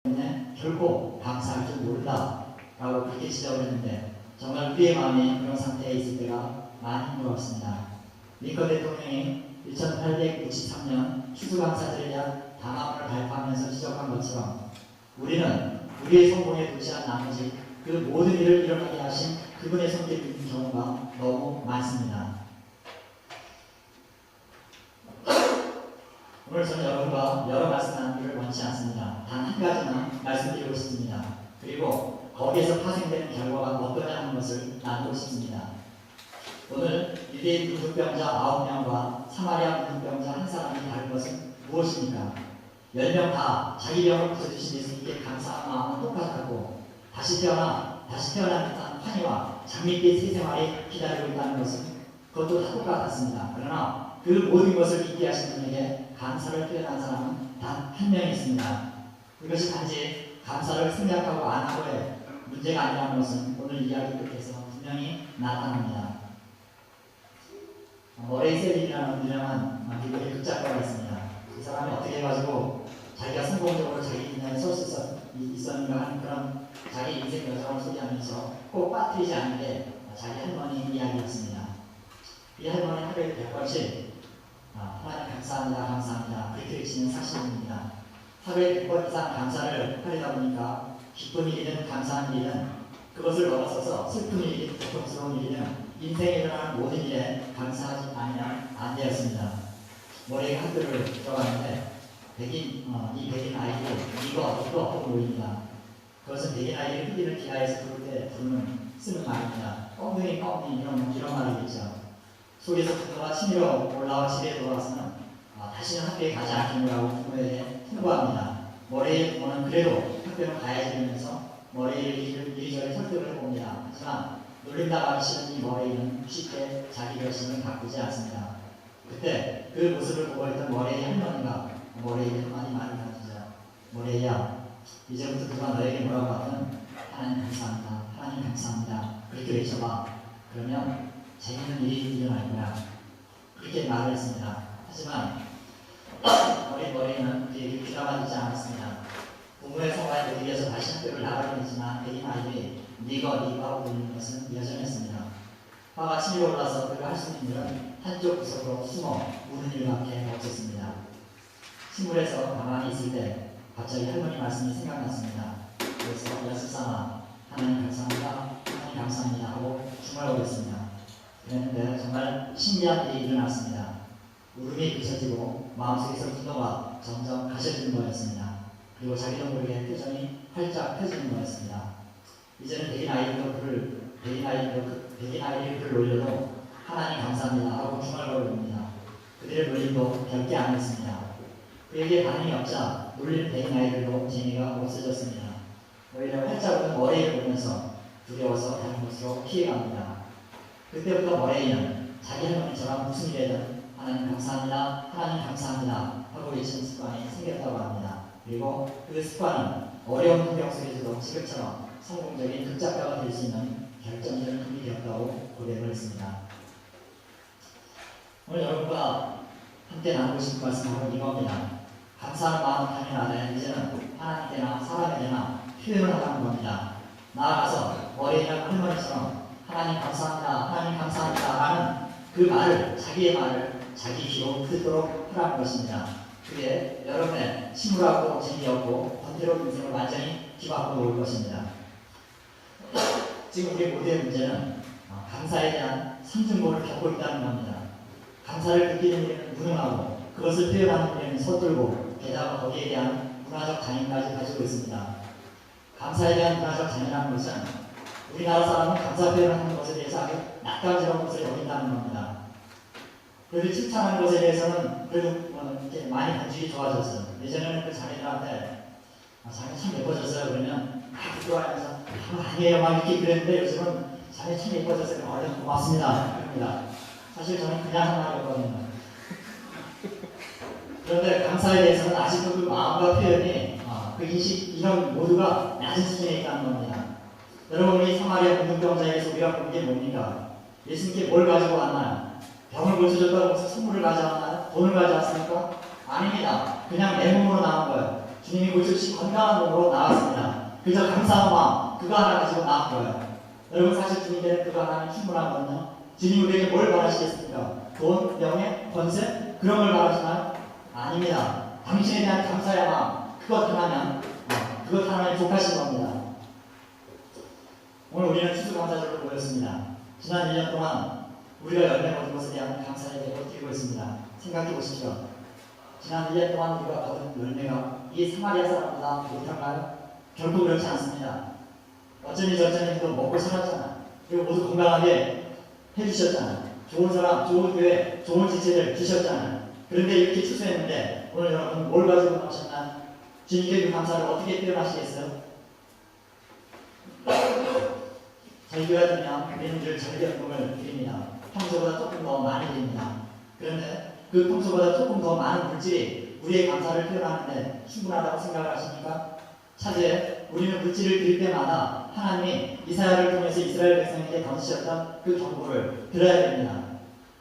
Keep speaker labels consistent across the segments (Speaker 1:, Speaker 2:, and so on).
Speaker 1: 때문에 결코 감사할 줄 모른다 라고 그렇게 지적을 했는데, 정말 우리의 마음이 그런 상태에 있을 때가 많은 것 같습니다. 링컨 대통령이 1863년 추수감사절에 대한 담화문을 발표하면서 지적한 것처럼 우리는 우리의 성공에 도취한 나머지 그 모든 일을 일어나게 하신 그분의 손길을 있는 경우가 너무 많습니다. 오늘 저는 여러분과 여러 말씀 나누기를 원치 않습니다. 단 한 가지만 말씀드리고 싶습니다. 그리고 거기에서 파생되는 결과가 어떠냐 하는 것을 나누고 싶습니다. 오늘 유대인 문둥병자 9명과 사마리아 문둥병자 한 사람이 다른 것은 무엇입니까? 10명 다 자기 병을 고쳐주신 예수님께 감사한 마음은 똑같았고, 다시 태어난 듯한 환희와 장밋빛 새 생활이 기다리고 있다는 것은 그것도 다 똑같았습니다. 그러나 그 모든 것을 믿게 하신 분에게 감사를 표현한 사람은 단 한 명이 있습니다. 이것이 단지 감사를 생략하고 안 하고의 문제가 아니라는 것은 오늘 이야기 끝에서 분명히 나타납니다. 머레이 셀린이라는 유명한 미국의 극작가가 있습니다. 이 사람이 어떻게 해가지고 자기가 성공적으로 자기 분야에 설 수 있었는가 하는 그런 자기 인생 여정을 소개하면서 꼭 빠뜨리지 않게 자기 할머니 이야기였습니다. 이 할머니 하루에 100번씩 하나님 감사합니다, 감사합니다 그렇게 외치는 사실입니다. 하루에 100번 이상 감사를 하려다 보니까 기쁜 일이든 감사한 일이든 그것을 넘어서서 슬픈 일이든 고통스러운 일이든 인생에 일어나는 모든 일에 감사하지 않으면 안 되었습니다. 머리에 학교를 들어갔는데 이 백인 아이들이 이거 하고 모입니다. 그것은 백인 아이들이 흑인을 기하에서 부를 때 쓰는 말입니다. 껌둥이 이런 말이겠죠. 속에서 분노가 치밀어 올라와 집에 돌아와서는 다시는 학교에 가지 않겠노라고 부모에게 통보합니다. 머레이의 부모는 그래도 학교는 가야지 이러면서 머레이를 이리저리 설득을 해봅니다. 하지만 놀림당하기 싫은 이 머레이는 쉽게 자기 결심을 바꾸지 않습니다. 그때 그 모습을 보고 있던 머레이 할머니가 머레이에게 한마디 말을 던지죠. 머레이야, 이제부터 누가 너에게 뭐라고 하든 하나님 감사합니다, 하나님 감사합니다 그렇게 외쳐봐. 그러면 재밌는 일이 일어날 거야. 그렇게 말을 했습니다. 하지만 어린 머리는 그에게 귀담아 듣지 않았습니다. 부모의 성화에 못 이겨서 다시 학교를 나가긴 했지만 백인 아이들이 니가 하고 부르는 것은 여전했습니다. 화가 치밀어 올라서 그가 할 수 있는 일은 한쪽 구석으로 숨어 우는 일밖에 없었습니다. 식물에서 가만히 있을 때 갑자기 할머니 말씀이 생각났습니다. 그래서 연습삼아 하나님 감사합니다, 하나님 감사합니다 하고 중얼거렸습니다. 그랬는데 정말 신기한 일이 일어났습니다. 울음이 그쳐지고 마음속에서 분노가 점점 가셔지는 거였습니다. 그리고 자기도 모르게 표정이 활짝 펴지는 거였습니다. 이제는 백인 아이들이 그를 놀려도 하나님 감사합니다 하고 중얼거립니다. 그들의 놀림도 별게 아니었습니다. 그에게 반응이 없자 놀리는 백인 아이들도 재미가 없어졌습니다. 오히려 활짝 웃는 머레이를 보면서 두려워서 다른 곳으로 피해갑니다. 그때부터 머레이는 자기 할머니처럼 무슨 일이든 하나님 감사합니다, 하나님 감사합니다 하고 외치는 습관이 생겼다고 합니다. 그리고 그 습관은 어려운 환경 속에서도 지금처럼 성공적인 극작가가 될 수 있는 결정적인 힘이 되었다고 고백을 했습니다. 오늘 여러분과 함께 나누고 싶은 말씀은 이겁니다. 감사하는 마음은 당연하되 이제는 하나님께나 사람에게나 표현을 하라는 겁니다. 나아가서 머레이나 할머니처럼 하나님 감사합니다, 하나님 감사합니다 라는 그 말을, 자기의 말을 자기 귀로 듣도록 하라는 것입니다. 그게 여러분의 침울하고 재미없고 번대로운 인생을 완전히 뒤바꾸어 올 것입니다. 지금 우리 모두의 문제는 감사에 대한 상중고를 겪고 있다는 겁니다. 감사를 느끼는 일은 무능하고 그것을 표현하는 일은 서툴고 게다가 거기에 대한 문화적 장애까지 가지고 있습니다. 감사에 대한 문화적 장애라는 것은 우리나라 사람은 감사 표현을 하는 것에 대해서 아주 낯간지러운 것을 여긴다는 겁니다. 그래도 칭찬하는 것에 대해서는 그래도 이렇게 많이 반죽이 좋아졌어요. 예전에는 그 자매들한테 자매 참 예뻐졌어요 그러면 부끄러워하면서 아니에요 막 이렇게 그랬는데 요즘은 자매 참 예뻐졌어요. 얼른 고맙습니다 그럽니다. 사실 저는 그냥 한 말이었거든요. 그런데 감사에 대해서는 아직도 그 마음과 표현이 그 인식 이런 모두가 낮은 수준에 있다는 겁니다. 여러분, 우리 사마리아 문둥병자에서 우리가 본 게 뭡니까? 예수님께 뭘 가지고 왔나요? 병을 고쳐줬다고 해서 선물을 가져왔나요? 돈을 가져왔습니까? 아닙니다. 그냥 내 몸으로 나온 거예요. 주님이 고쳐주신 건강한 몸으로 나왔습니다. 그저 감사한 마음 그거 하나 가지고 나온 거예요. 여러분 사실 주님께는 그거 하나는 충분하거든요. 주님 우리에게 뭘 바라시겠습니까? 돈, 명예, 권세? 그런 걸 바라시나요? 아닙니다. 당신에 대한 감사의 마음 그것 하나면 그것 하나에 족하신 겁니다. 오늘 우리는 추수감사절로 모였습니다. 지난 1년 동안 우리가 열매 거둔 것에 대한 감사의 예배를 드리고 있습니다. 생각해 보십시오. 지난 1년 동안 우리가 거둔 열매가 이 사마리아 사람보다 못한가요? 결코 그렇지 않습니다. 어쩌니 저쩌니 해도 먹고 살았잖아. 그리고 모두 건강하게 해주셨잖아. 좋은 사람, 좋은 교회, 좋은 지체를 주셨잖아. 그런데 이렇게 추수했는데 오늘 여러분 뭘 가지고 나오셨나? 주님께 그 감사를 어떻게 표현하시겠어요? 절기가 되면 우리는 늘 절기연금을 드립니다. 평소보다 조금 더 많이 드립니다. 그런데 그 평소보다 조금 더 많은 물질이 우리의 감사를 표현하는데 충분하다고 생각을 하십니까? 차제 우리는 물질을 드릴 때마다 하나님이 이사야를 통해서 이스라엘 백성에게 던지셨던 그 경고를 들어야 됩니다.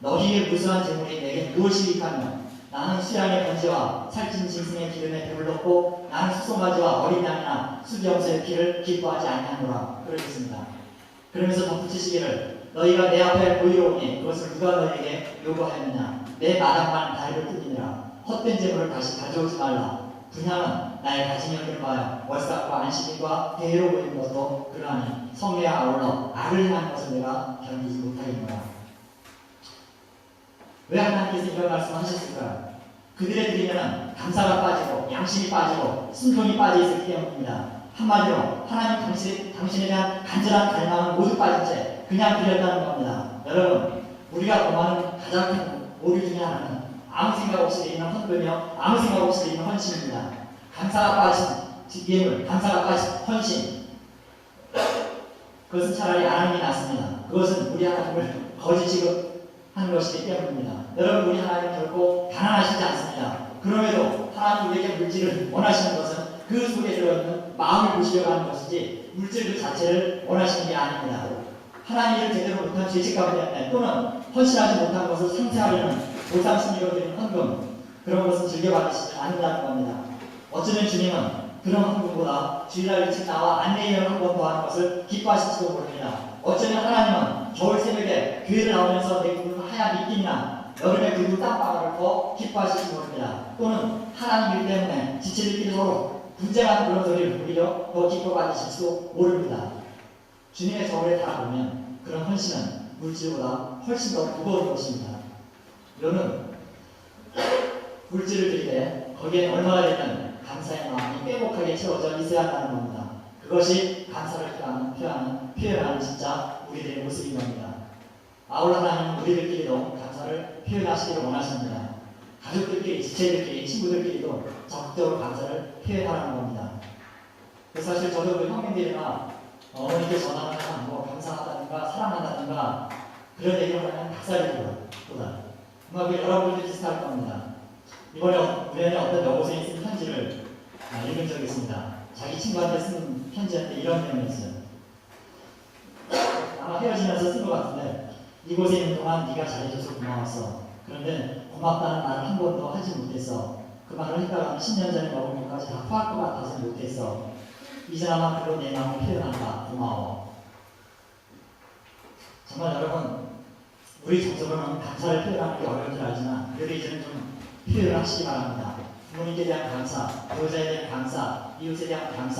Speaker 1: 너희의 무수한 재물이 내게 무엇이 이익하며 나는 수양의 번제와 살찐 짐승의 기름에 배불렀고 나는 수송아지와 어린 양이나 수경소의 피를 기뻐하지 아니하노라 그러겠습니다. 그러면서 덧붙이시기를 너희가 내 앞에 보이러 오니 그것을 누가 너희에게 요구하였느냐 내 마당만 다리를 뜯기니라 헛된 재물을 다시 가져오지 말라 분향은 나의 가진 여기를 봐요 월삭과 안식일과 대회로 보이는 것도 그러하니 성회와 아울러 악을 행하는 것을 내가 견디지 못하겠노라. 왜 하나님께서 이런 말씀을 하셨을까요? 그들의 드리면 감사가 빠지고 양심이 빠지고 순종이 빠져 있었기 때문입니다. 한마디로 하나님 당신에 대한 간절한 갈망은 모두 빠진 채 그냥 드렸다는 겁니다. 여러분 우리가 범하는 가장 큰 오류 중에 하나는 아무 생각 없이 드리는 헌금이며 아무 생각 없이 드리는 헌신입니다. 감사가 빠진 예물, 감사가 빠진 헌신 그것은 차라리 안 하는 게 낫습니다. 그것은 우리 하나님을 거짓 취급하는 것이기 때문입니다. 여러분 우리 하나님 결코 가난하시지 않습니다. 그럼에도 하나님 우리에게 물질을 원하시는 것은 그 속에 들어있는 마음을 보시려고 하는 것이지 물질 그 자체를 원하시는 게 아닙니다. 하나님을 제대로 못한 죄책감 때문에 또는 헌신하지 못한 것을 상쇄하려는 보상심리로 드리는 헌금 그런 것은 즐겨받으시지 않는다는 겁니다. 어쩌면 주님은 그런 헌금보다 주일날 일찍 나와 안내인을 한 번 더 하는 것을 기뻐하실지도 모릅니다. 어쩌면 하나님은 겨울 새벽에 교회를 나오면서 내 굵은 하얀 입김이나 여름에 굵은 땀방울을 더 기뻐하실지 모릅니다. 또는 하나님 일 때문에 지체들끼리 서로 분쟁하는 그런 소리를 오히려 더 기뻐받으실지도 모릅니다. 주님의 저울에 달아보면 그런 헌신은 물질보다 훨씬 더 무거운 것입니다. 이거는 물질을 드릴 때 거기에 얼마나 되는 감사의 마음이 빼곡하게 채워져 있어야 한다는 겁니다. 그것이 감사를 표현하는 진짜 우리들의 모습인 겁니다. 아울러 하나님은 우리들끼리도 감사를 표현하시기를 원하십니다. 가족들끼리, 지체들끼리, 친구들끼리도 적극적으로 감사를 표현하라는 겁니다. 사실 저도 그 형님들이나 어머니께 전화하거나 뭐 감사하다든가 사랑한다든가 그런 얘기를 하면 닭살이보다 아마 여러분들도 비슷할 겁니다. 이번에 우연히 어떤 여고생이 쓴 편지를 읽은 적이 있습니다. 자기 친구한테 쓴 편지한테 이런 내용이었어요. 아마 헤어지면서 쓴 것 같은데 이곳에 있는 동안 네가 잘해줘서 고마웠어. 그런데 고맙다는 말을 한 번도 하지 못했어. 그 말을 했다가는 10년 전에 먹은 것까지 다 토할 것 같아서 못했어. 이제나마 그로 내 마음을 표현한다. 고마워. 정말 여러분 우리 정서로는 감사를 표현하는 게 어려운 줄 알지만 그래도 이제는 좀 표현을 하시기 바랍니다. 부모님께 대한 감사, 배우자에 대한 감사, 이웃에 대한 감사